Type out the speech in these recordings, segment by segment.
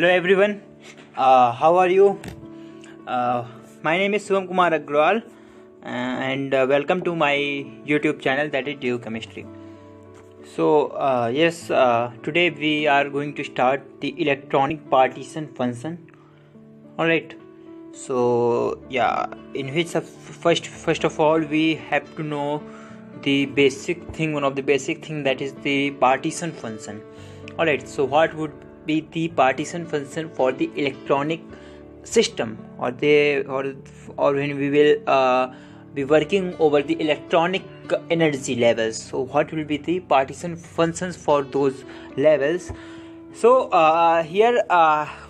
Hello everyone, how are you? My name is Shivam Kumar Agrawal and welcome to my YouTube channel, that is Deo Chemistry. So today we are going to start the electronic partition function. Alright, so in which first of all we have to know the basic thing, one of the basic thing, that is the partition function. Alright, so what would be the partition function for the electronic system, or when we will be working over the electronic energy levels? So what will be the partition functions for those levels? So here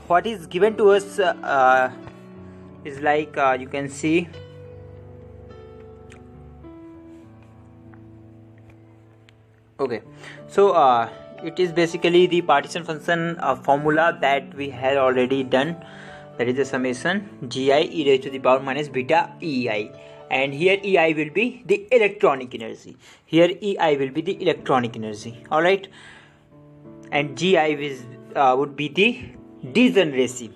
what is given to us is like you can see. Okay, so it is basically the partition function formula that we had already done, that is the summation gi e raised to the power minus beta ei, and here ei will be the electronic energy, all right, and gi would be the degeneracy.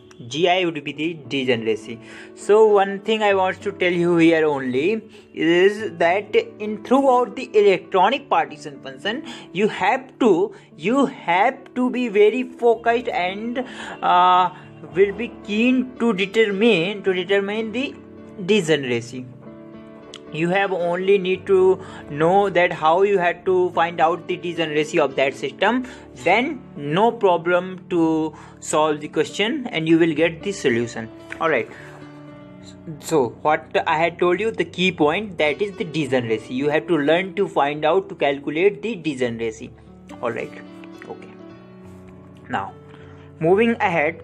So one thing I want to tell you here only is that in throughout the electronic partition function you have to be very focused and will be keen to determine the degeneracy. You have only need to know that how you had to find out the degeneracy of that system, then no problem to solve the question and you will get the solution. Alright, so what I had told you, the key point, that is the degeneracy. You have to learn to find out, to calculate the degeneracy. Alright, okay, now moving ahead.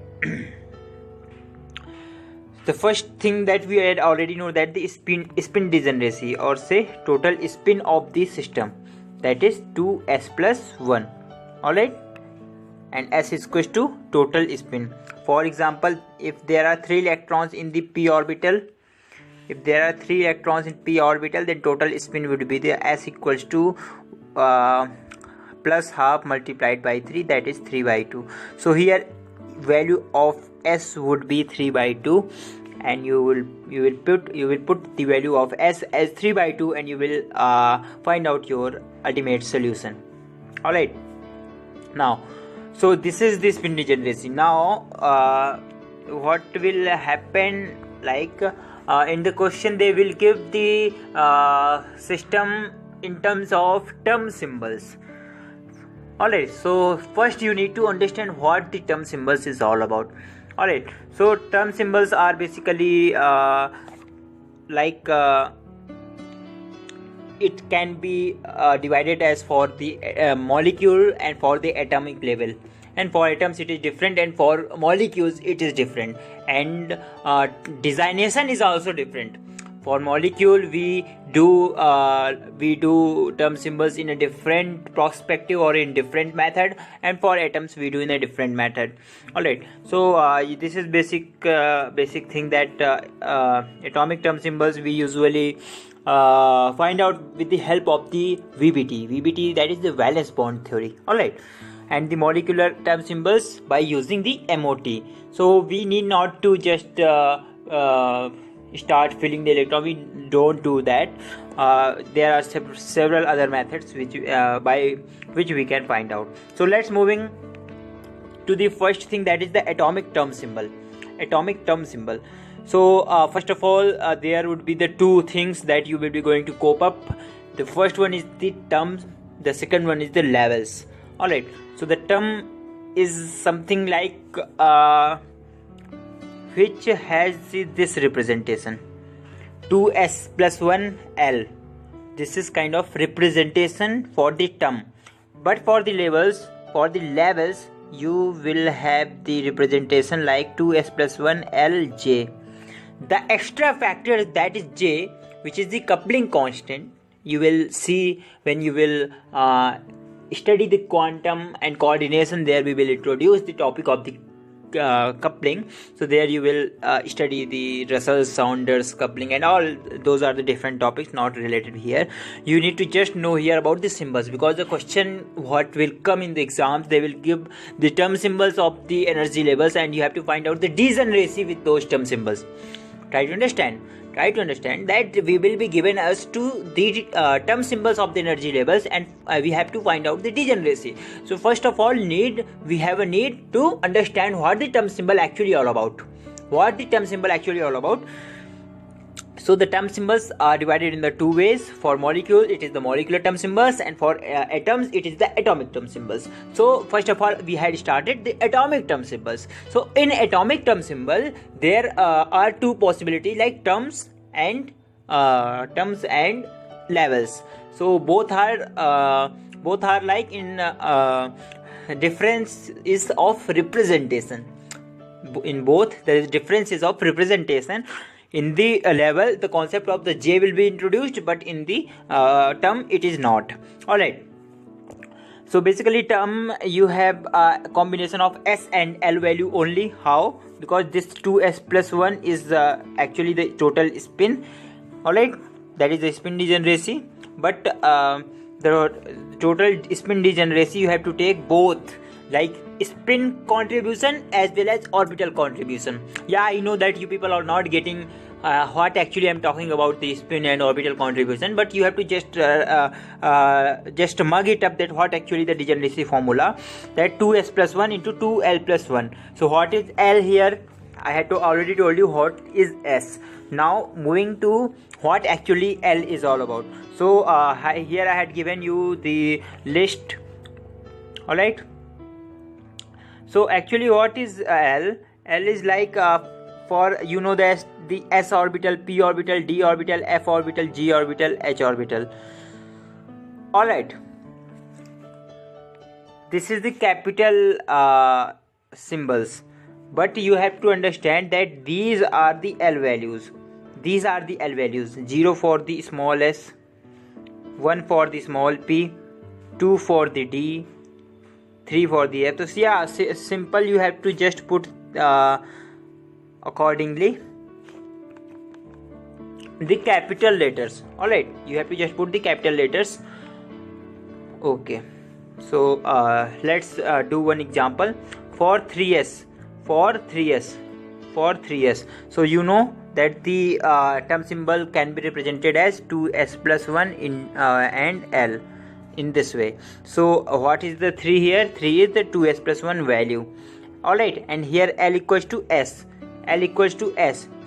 The first thing that we had already know, that the spin degeneracy, or say total spin of the system, that is 2s plus 1. Alright, and s is equals to total spin. For example, if there are 3 electrons in the p orbital, then total spin would be the s equals to plus half multiplied by 3, that is 3 by 2. So here value of s would be 3 by 2, and you will put the value of s as 3 by 2, and you will find out your ultimate solution. Alright, now so this is the spin degeneracy. Now what will happen, like in the question they will give the system in terms of term symbols. Alright, so first you need to understand what the term symbols is all about. Alright, so term symbols are basically it can be divided as for the molecule and for the atomic level, and for atoms it is different, and for molecules it is different, and designation is also different. For molecule we do term symbols in a different perspective or in different method, and for atoms we do in a different method. Alright, so this is basic thing, that atomic term symbols we usually find out with the help of the VBT, that is the valence bond theory. Alright, and the molecular term symbols by using the MOT. So we need not to just start filling the electron, we don't do that. There are several other methods by which we can find out. So let's moving to the first thing, that is the atomic term symbol. So first of all there would be the two things that you will be going to cope up. The first one is the terms, the second one is the levels. Alright, so the term is something like which has this representation 2s plus 1 L. This is kind of representation for the term, but for the levels you will have the representation like 2s plus 1 L J. The extra factor, that is J, which is the coupling constant. You will see when you will study the quantum and coordination, there we will introduce the topic of the coupling. So there you will study the Russell-Saunders coupling and all. Those are the different topics not related here. You need to just know here about the symbols, because the question what will come in the exams, they will give the term symbols of the energy levels and you have to find out the degeneracy with those term symbols. Try to understand that we will be given us to the term symbols of the energy levels, and we have to find out the degeneracy. So first of all, we have a need to understand what the term symbol actually all about. So the term symbols are divided in the two ways. For molecules, it is the molecular term symbols, and for atoms, it is the atomic term symbols. So first of all, we had started the atomic term symbols. So in atomic term symbol, there are two possibilities, like terms and levels. So both are like in difference is of representation. In both, there is differences of representation. In the level, the concept of the J will be introduced, but in the term, it is not. Alright. So basically, term, you have a combination of S and L value only. How? Because this 2S plus 1 is actually the total spin. Alright. That is the spin degeneracy. But the total spin degeneracy, you have to take both, like spin contribution as well as orbital contribution. Yeah, I know that you people are not getting what actually I'm talking about, the spin and orbital contribution, but you have to just mug it up, that what actually the degeneracy formula, that 2S plus 1 into 2L plus 1. So what is L here? I had to already told you what is S. Now moving to what actually L is all about. So here I had given you the list. Alright. So actually what is L? L is like for, you know, the S orbital, P orbital, D orbital, F orbital, G orbital, H orbital. Alright. This is the capital symbols. But you have to understand that these are the L values. 0 for the small s, 1 for the small p, 2 for the d, 3 for the f. So yeah, simple, you have to just put accordingly the capital letters. Alright, you have to just put the capital letters. Okay, so let's do one example for 3s. So you know that the term symbol can be represented as 2s plus 1 in and L in this way. So what is the 3 here? 3 is the 2s plus 1 value. Alright, and here L equals to S.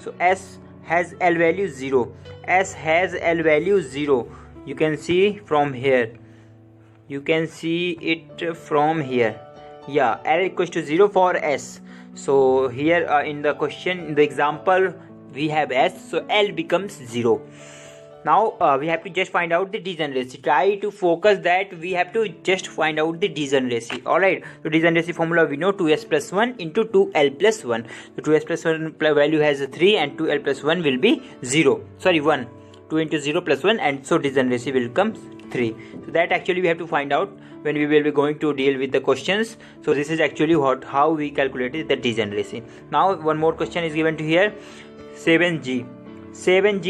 So S has L value 0. You can see from here. Yeah, L equals to 0 for S. So here in the question, in the example, we have S, so L becomes 0. Now we have to just find out the degeneracy. Try to focus that we have to just find out the degeneracy. Alright, so degeneracy formula we know, 2s plus 1 into 2l plus 1. So 2s plus 1 value has a 3 and 2l plus 1 will be 1. 2 into 0 plus 1, and so degeneracy will come 3. So that actually we have to find out when we will be going to deal with the questions. So this is actually how we calculated the degeneracy. Now one more question is given to here. 7G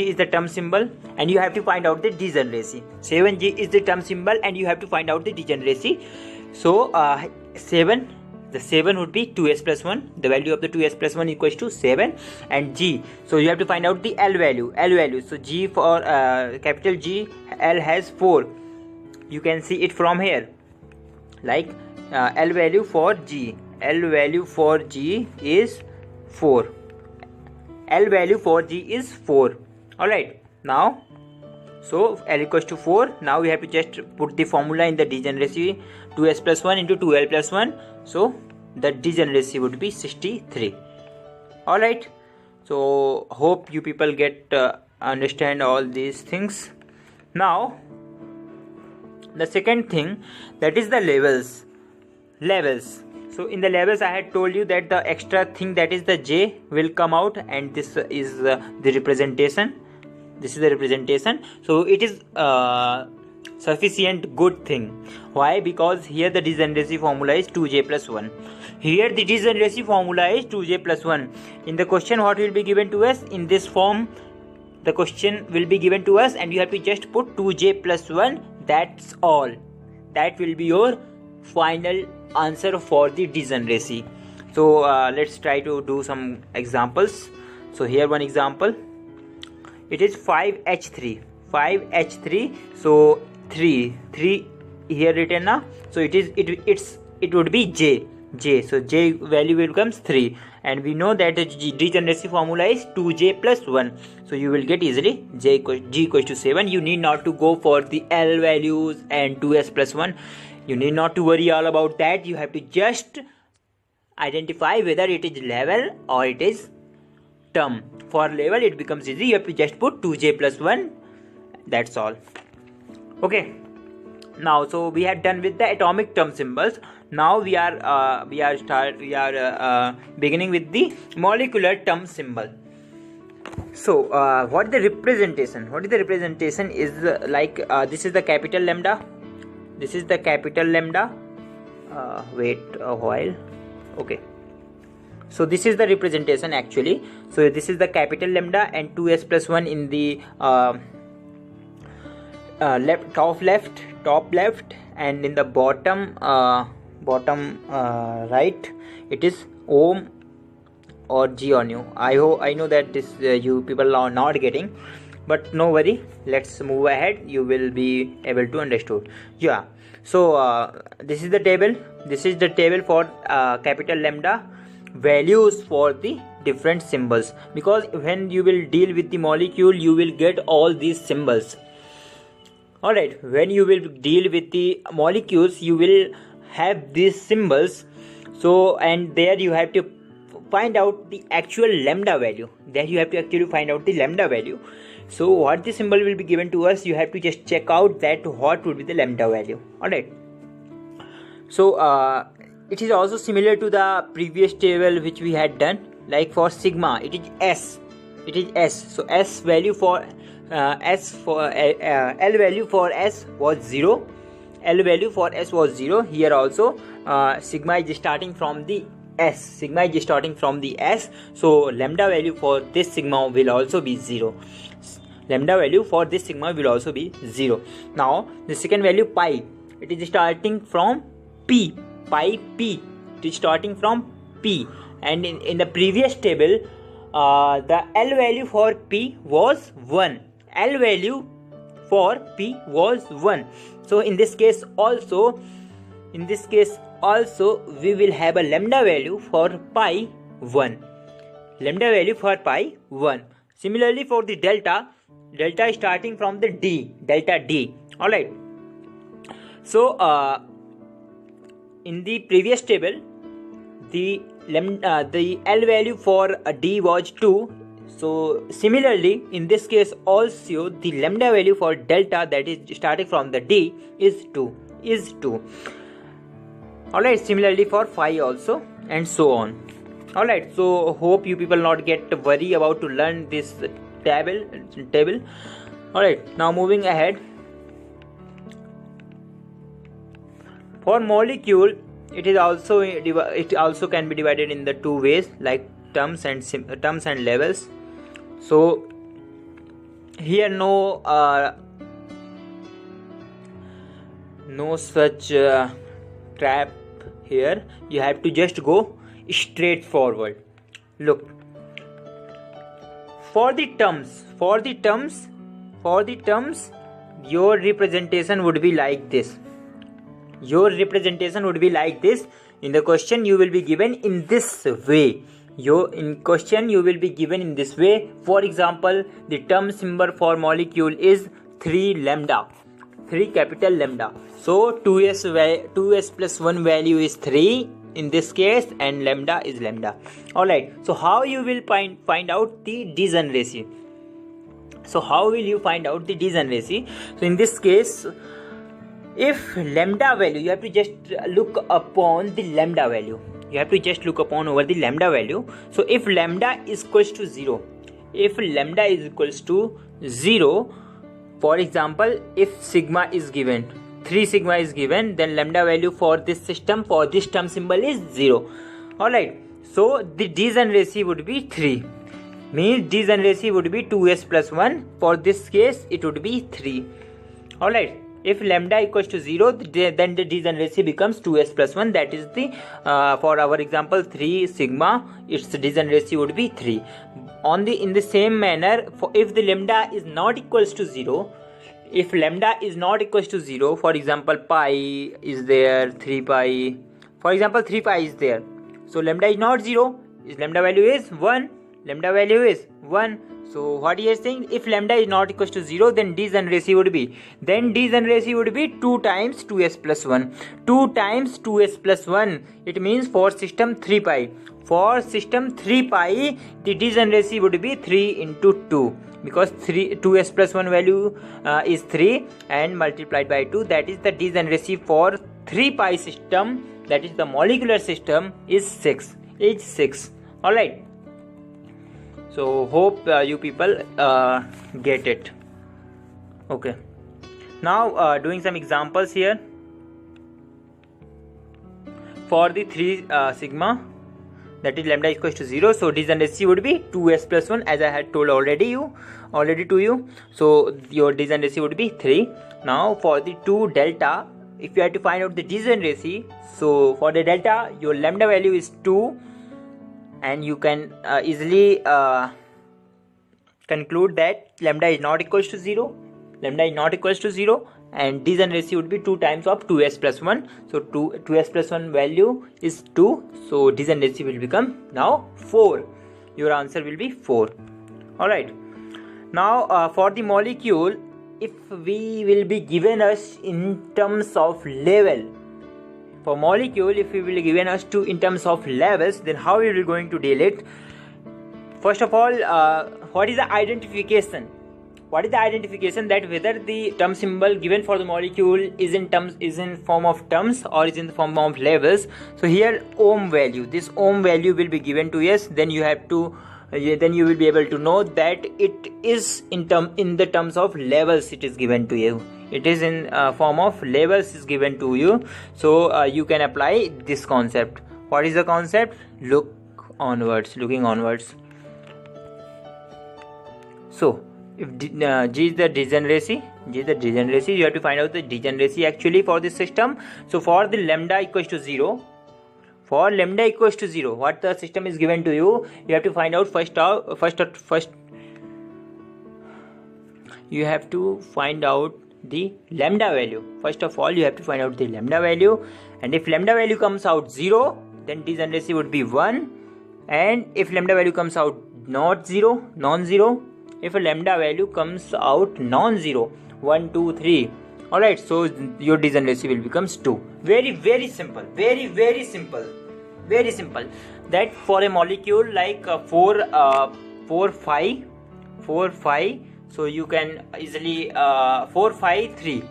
is the term symbol and you have to find out the degeneracy. 7G is the term symbol and you have to find out the degeneracy. So 7, the 7 would be 2s plus 1. The value of the 2s plus 1 equals to 7, and G. So you have to find out the L value. So G for capital G, L has 4. You can see it from here. Like L value for G is 4. L value for G is 4. Alright, now so L equals to 4. Now we have to just put the formula in the degeneracy, 2s plus 1 into 2l plus 1. So the degeneracy would be 63. Alright, so hope you people get understand all these things. Now the second thing, that is the levels. So in the levels I had told you that the extra thing, that is the J, will come out, and this is the representation. So it is sufficient good thing. Why? Because here the degeneracy formula is 2J plus 1. Here the degeneracy formula is 2j plus 1. In the question, what will be given to us? In this form, the question will be given to us and you have to just put 2j plus 1. That's all. That will be your final answer for the degeneracy. So let's try to do some examples. So here one example. It is 5H3. So 3 here written now. So it would be J. So J value becomes 3, and we know that the degeneracy formula is 2j plus 1. So you will get easily G equals to 7. You need not to go for the L values and 2s plus 1. You need not to worry all about that. You have to just identify whether it is level or it is term. For level it becomes easy. You have to just put 2j plus 1. That's all. Okay. Now, so we had done with the atomic term symbols. Now we are beginning with the molecular term symbol. So what is the representation? Is like this is the capital lambda. Wait a while. Okay. So this is the representation actually. So this is the capital lambda and 2s plus 1 in the top left, and in the bottom right it is ohm or G on you. I know that this you people are not getting, but no worry, let's move ahead. You will be able to understand. Yeah. So this is the table for capital lambda values for the different symbols, because when you will deal with the molecule you will get all these symbols. Alright, when you will deal with the molecules you will have these symbols. So, and there you have to find out the actual lambda value. So what the symbol will be given to us, you have to just check out that what would be the lambda value. Alright. So it is also similar to the previous table which we had done. Like for sigma, it is S. So S value for L value for S was 0. Here also sigma is starting from the S. So lambda value for this sigma will also be 0. Now the second value pi, it is starting from P. It is starting from P, and in the previous table the L value for P was 1. So in this case also we will have a lambda value for pi 1. Similarly for the delta is starting from the delta D. Alright. So in the previous table the L value for D was 2. So similarly in this case also the lambda value for delta, that is starting from the D, is 2. Alright, similarly for phi also, and so on. Alright, so hope you people not get worry about to learn this table. Alright, now moving ahead. For molecule it also can be divided in the two ways, like terms and levels. So here no such trap here. You have to just go straight forward. Look, for the terms your representation would be like this. In the question you will be given in this way. For example, the term symbol for molecule is 3 capital lambda. So 2s plus 1 value is 3 in this case, and lambda is lambda. Alright, so how you will find out the degeneracy? So in this case, if lambda value, you have to just look upon the lambda value. Over the lambda value. So if lambda is equals to 0, for example, if sigma is given, 3 sigma is given, then lambda value for this system, for this term symbol is 0. Alright, so the degeneracy would be 3. Means degeneracy would be 2s plus 1. For this case, it would be 3. Alright, if lambda equals to 0, then the degeneracy becomes 2s plus 1. That is the, for our example, 3 sigma, its degeneracy would be 3. In the same manner, if the lambda is not equals to 0, if lambda is not equals to 0, for example, pi is there, 3 pi, for example, 3 pi is there. So lambda is not 0, lambda value is 1, lambda value is 1. So what he is saying, if lambda is not equals to 0, then degeneracy would be 2 times 2s plus 1. 2 times 2s plus 1, it means for system 3 pi. For system 3 pi, the degeneracy would be 3 into 2. Because 2s plus 1 value is 3 and multiplied by 2, that is the degeneracy for 3 pi system, that is the molecular system, is 6. Alright. So hope you people get it. Okay. Now doing some examples here. For the 3 sigma, that is lambda equals to 0, so degeneracy would be 2s plus 1, as I had told already to you. So your degeneracy would be 3. Now for the 2 delta, if you have to find out the degeneracy, so for the delta, your lambda value is 2, and you can easily conclude that lambda is not equals to 0. Lambda is not equals to 0, and degeneracy would be 2 times of 2s plus 1. So 2s plus 1 value is 2. So degeneracy will become now 4. Your answer will be 4. Alright. Now for the molecule, if we will be given us in terms of level, for molecule, if we will given us in terms of levels, then how we will going to deal it? First of all, what is the identification? What is the identification, that whether the term symbol given for the molecule is in form of terms or is in the form of levels? So here ohm value, this ohm value will be given to us. Then you have to, then you will be able to know that it is in the terms of levels. It is given to you. It is in form of levels is given to you. So you can apply this concept. What is the concept? Looking onwards. So if G is the degeneracy, you have to find out the degeneracy actually for this system. So for the lambda equals to 0, what the system is given to you, you have to find out first you have to find out the lambda value. First of all, you have to find out the lambda value, and if lambda value comes out 0, then degeneracy would be 1, and if lambda value comes out non-zero, if a lambda value comes out non-zero, 1, 2, 3, alright, so your degeneracy will becomes 2. Very simple, very simple. That for a molecule like 4, 5, so you can easily 4, 5, 3.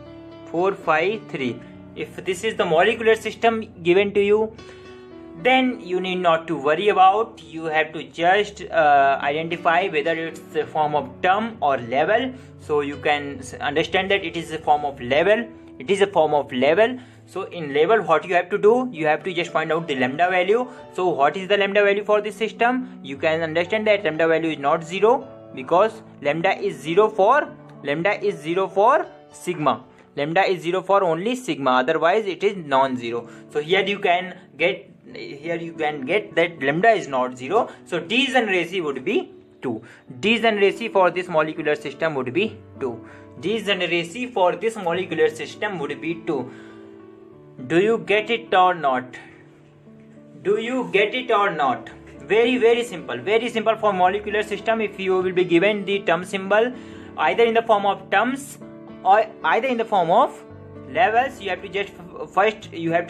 If this is the molecular system given to you, then you need not to worry about. You have to just identify whether it's a form of term or level. So you can understand that it is a form of level. So in level, what you have to do, you have to just find out the lambda value. So what is the lambda value for this system? You can understand that lambda value is not 0, because lambda is 0 for sigma. Lambda is 0 for only sigma, otherwise it is non-zero. So here you can get that lambda is not 0. So degeneracy would be 2. Degeneracy for this molecular system would be 2. Do you get it or not? Very simple for molecular system. If you will be given the term symbol either in the form of terms or either in the form of levels, you have to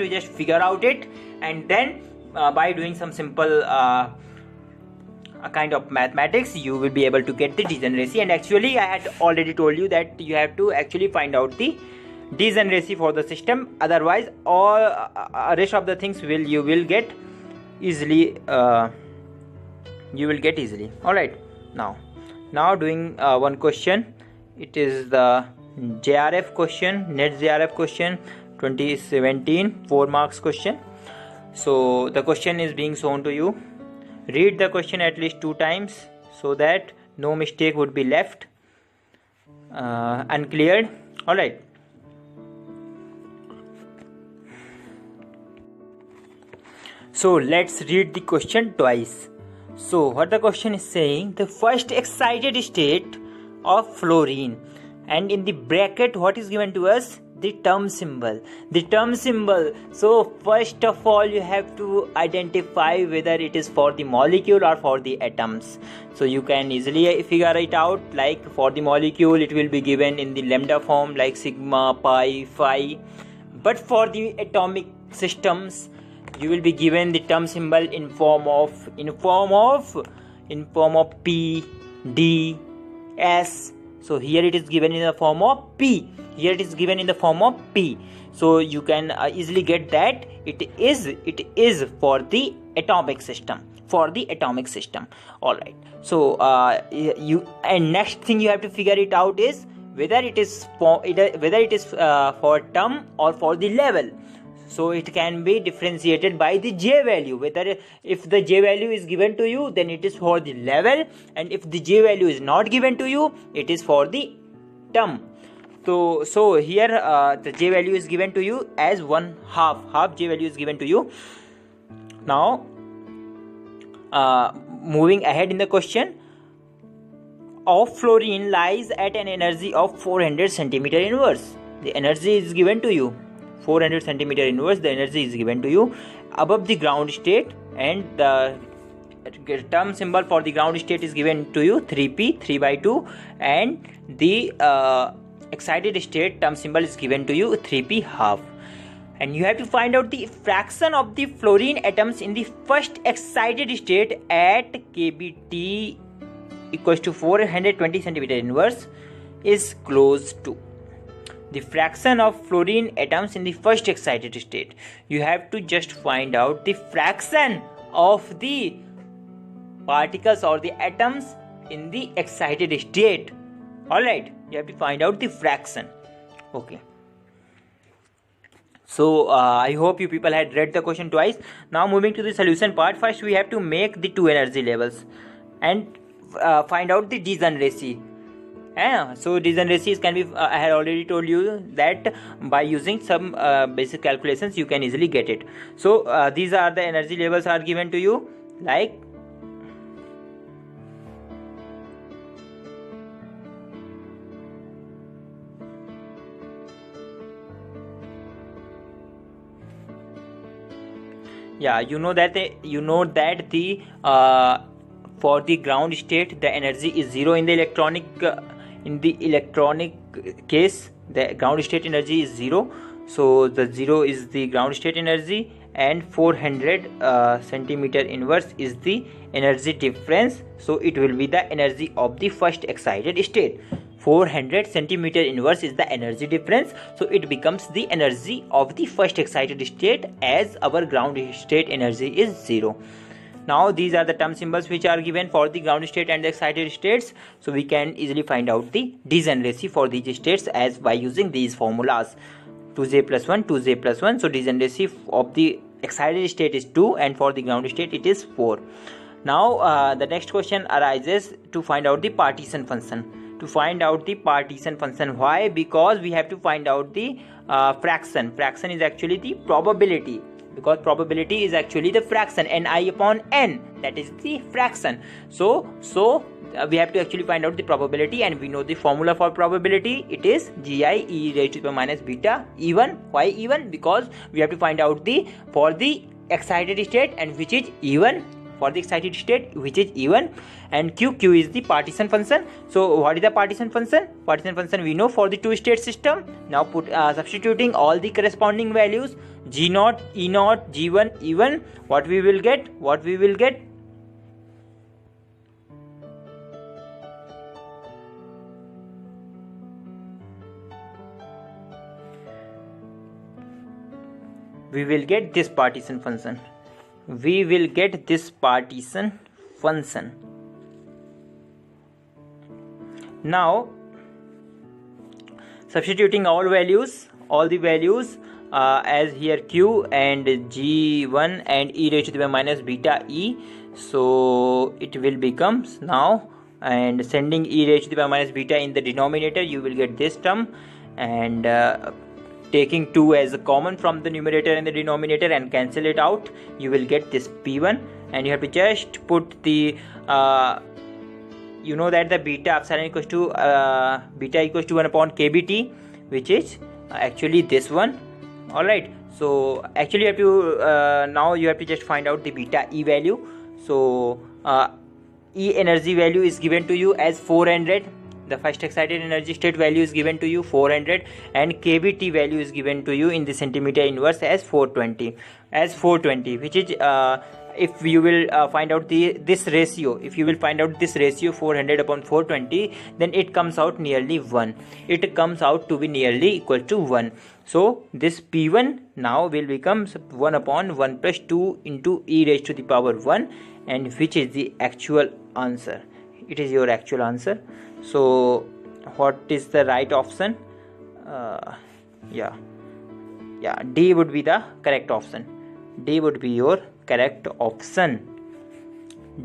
just figure out it, and then by doing some simple kind of mathematics, you will be able to get the degeneracy. And actually I had already told you that you have to actually find out the degeneracy for the system, otherwise all rest of the things you will get easily. Alright, now doing one question. It is the JRF question, net JRF question 2017 4 marks question. So the question is being shown to you. Read the question at least 2 times so that no mistake would be left uncleared. All right. So let's read the question twice. So what the question is saying, the first excited state of fluorine, and in the bracket what is given to us, the term symbol. So first of all you have to identify whether it is for the molecule or for the atoms. So you can easily figure it out, like for the molecule it will be given in the lambda form like sigma, pi, phi, but for the atomic systems you will be given the term symbol in form of P, D, S. So here it is given in the form of P. So you can easily get that it is for the atomic system. All right. So next thing you have to figure it out is whether it is for term or for the level. So it can be differentiated by the J value. Whether if the J value is given to you, then it is for the level, and if the J value is not given to you, it is for the term. So here the J value is given to you as 1/2 J value is given to you. Now moving ahead in the question, of fluorine lies at an energy of 400 centimeter inverse. The energy is given to you 400 centimeter inverse. The energy is given to you above the ground state, and the term symbol for the ground state is given to you 3p, 3/2, and the excited state term symbol is given to you 3p/2. And you have to find out the fraction of the fluorine atoms in the first excited state at kBt equals to 420 centimeter inverse is close to. The fraction of fluorine atoms in the first excited state. You have to just find out the fraction of the particles or the atoms in the excited state. Alright, you have to find out the fraction. Okay. So I hope you people had read the question twice. Now moving to the solution part. First we have to make the two energy levels and find out the degeneracy. So degeneracies can be I had already told you that by using some basic calculations you can easily get it. So these are the energy levels are given to you, like you know that the for the ground state the energy is 0 in the electronic case. The ground state energy is 0, so the 0 is the ground state energy, and 400 centimeter inverse is the energy difference. So it will be the energy of the first excited state. 400 centimeter inverse is the energy difference, so it becomes the energy of the first excited state, as our ground state energy is 0. Now these are the term symbols which are given for the ground state and the excited states, so we can easily find out the degeneracy for these states as by using these formulas. 2j plus 1, 2j plus 1. So degeneracy of the excited state is 2, and for the ground state it is 4. Now the next question arises to find out the partition function. Why? Because we have to find out the fraction. Fraction is actually the probability, because probability is actually the fraction, ni upon n, that is the fraction. So we have to actually find out the probability, and we know the formula for probability. It is gi e raised to the power minus beta even. Why even? Because we have to find out the for the excited state and which is even, for the excited state which is even, and q is the partition function. So what is the partition function? Partition function we know for the two state system. Now put substituting all the corresponding values, g0, e0, g1, e1, what we will get? We will get this partition function. Now substituting all the values as here q and g1 and e raised to the power minus beta e. So it will become now, and sending e raised to the power minus beta in the denominator, you will get this term, and taking 2 as a common from the numerator and the denominator and cancel it out, you will get this p1. And you have to just put the you know that the beta epsilon equals to beta equals to 1 upon kbt, which is actually this one. Alright, so actually you have to now you have to just find out the beta e value. So E energy value is given to you as 400. The first excited energy state value is given to you 400, and kBT value is given to you in the centimeter inverse as 420, which is if you will find out this ratio, if you will find out this ratio 400 upon 420, then it comes out nearly 1. It comes out to be nearly equal to 1. So this P1 now will become 1 upon 1 plus 2 into e raised to the power 1, and which is the actual answer. It is your actual answer. So what is the right option? D would be the correct option. D would be your correct option.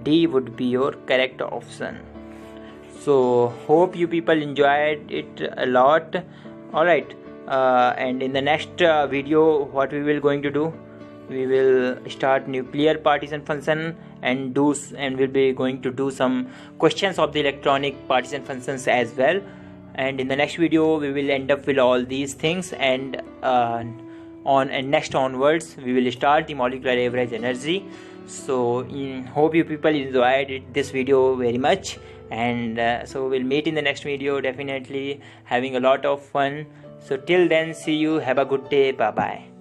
D would be your correct option. So hope you people enjoyed it a lot. Alright, and in the next video, what we will going to do, we will start nuclear partition function and we'll be going to do some questions of the electronic partition functions as well. And in the next video we will end up with all these things, and next onwards we will start the molecular average energy. So hope you people enjoyed this video very much, and so we'll meet in the next video, definitely having a lot of fun. So till then, see you, have a good day, bye bye.